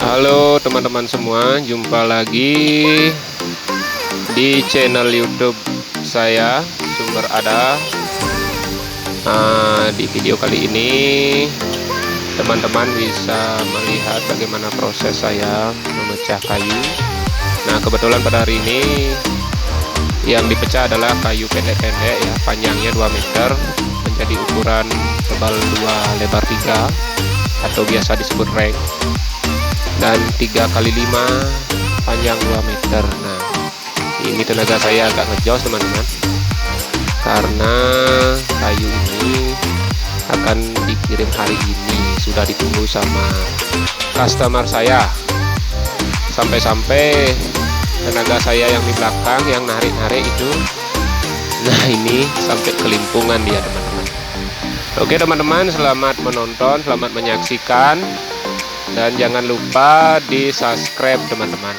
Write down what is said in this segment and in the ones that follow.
Halo teman-teman semua, jumpa lagi di channel YouTube saya Sumber Ada. Di video kali ini teman-teman bisa melihat bagaimana proses saya memecah kayu. Nah, kebetulan pada hari ini yang dipecah adalah kayu pendek-pendek ya, panjangnya 2 meter menjadi ukuran tebal 2 lebar 3 atau biasa disebut reng, dan 3 kali 5 panjang 2 meter. Nah, ini tenaga saya agak ngejos teman-teman, karena kayu ini akan dikirim hari ini, sudah ditunggu sama customer saya. Sampai-sampai tenaga saya yang di belakang yang narik-narik itu, nah ini sampai kelimpungan dia teman-teman. Oke teman-teman, selamat menonton, selamat menyaksikan, dan jangan lupa di subscribe teman-teman,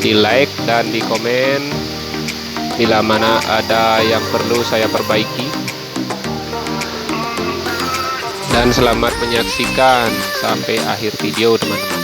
di like dan di komen bila mana ada yang perlu saya perbaiki. Dan selamat menyaksikan sampai akhir video teman-teman.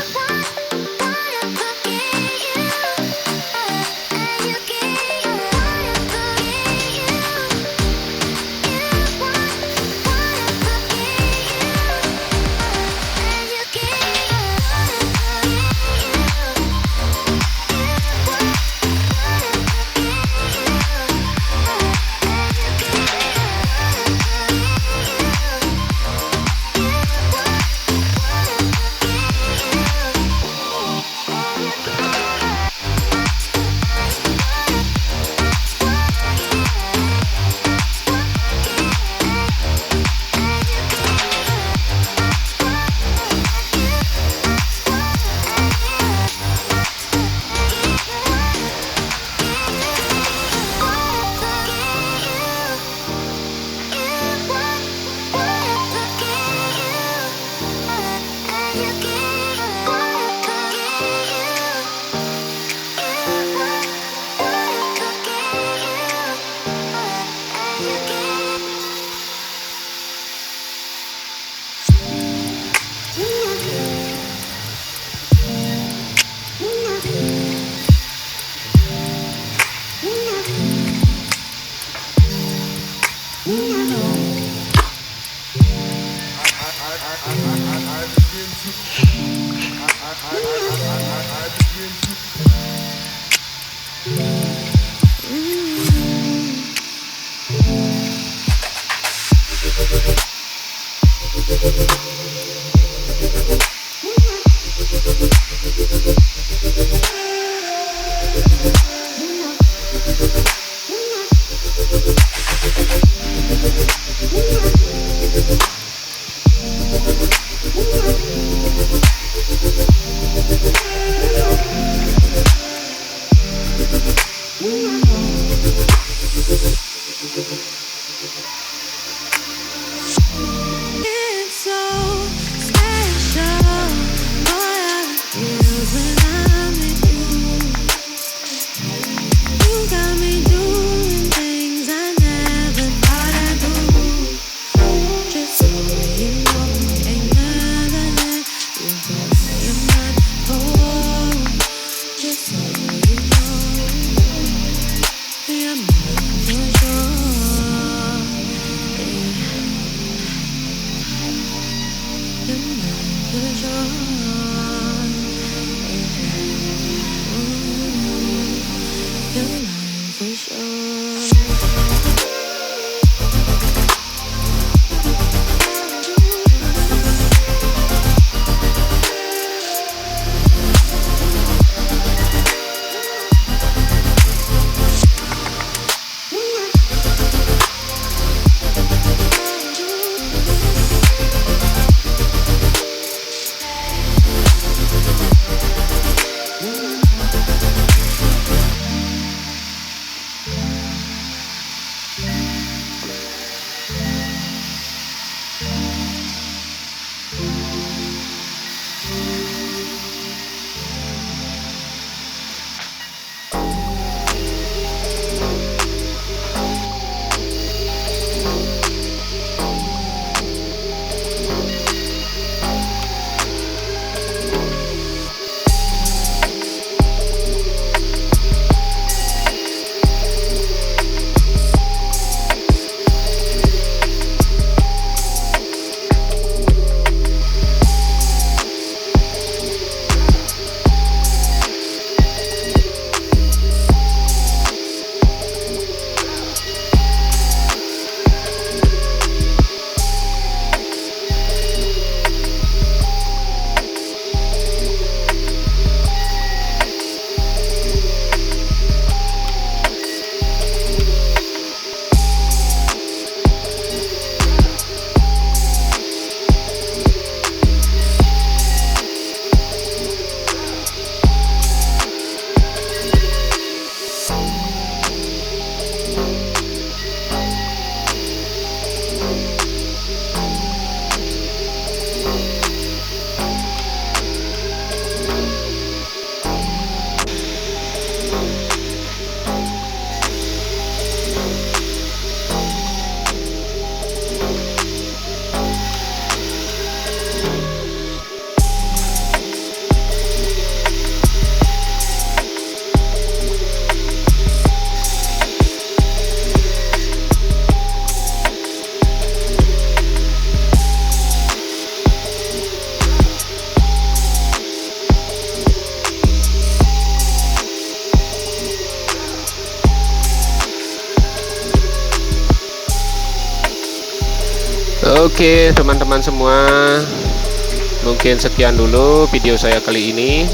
Oke teman-teman semua, mungkin sekian dulu video saya kali ini.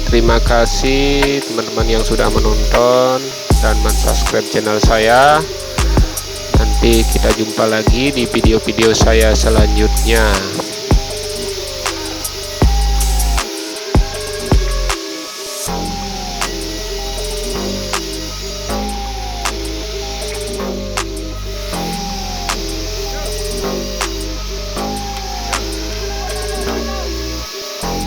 Terima kasih teman-teman yang sudah menonton dan mensubscribe channel saya. Nanti kita jumpa lagi di video-video saya selanjutnya.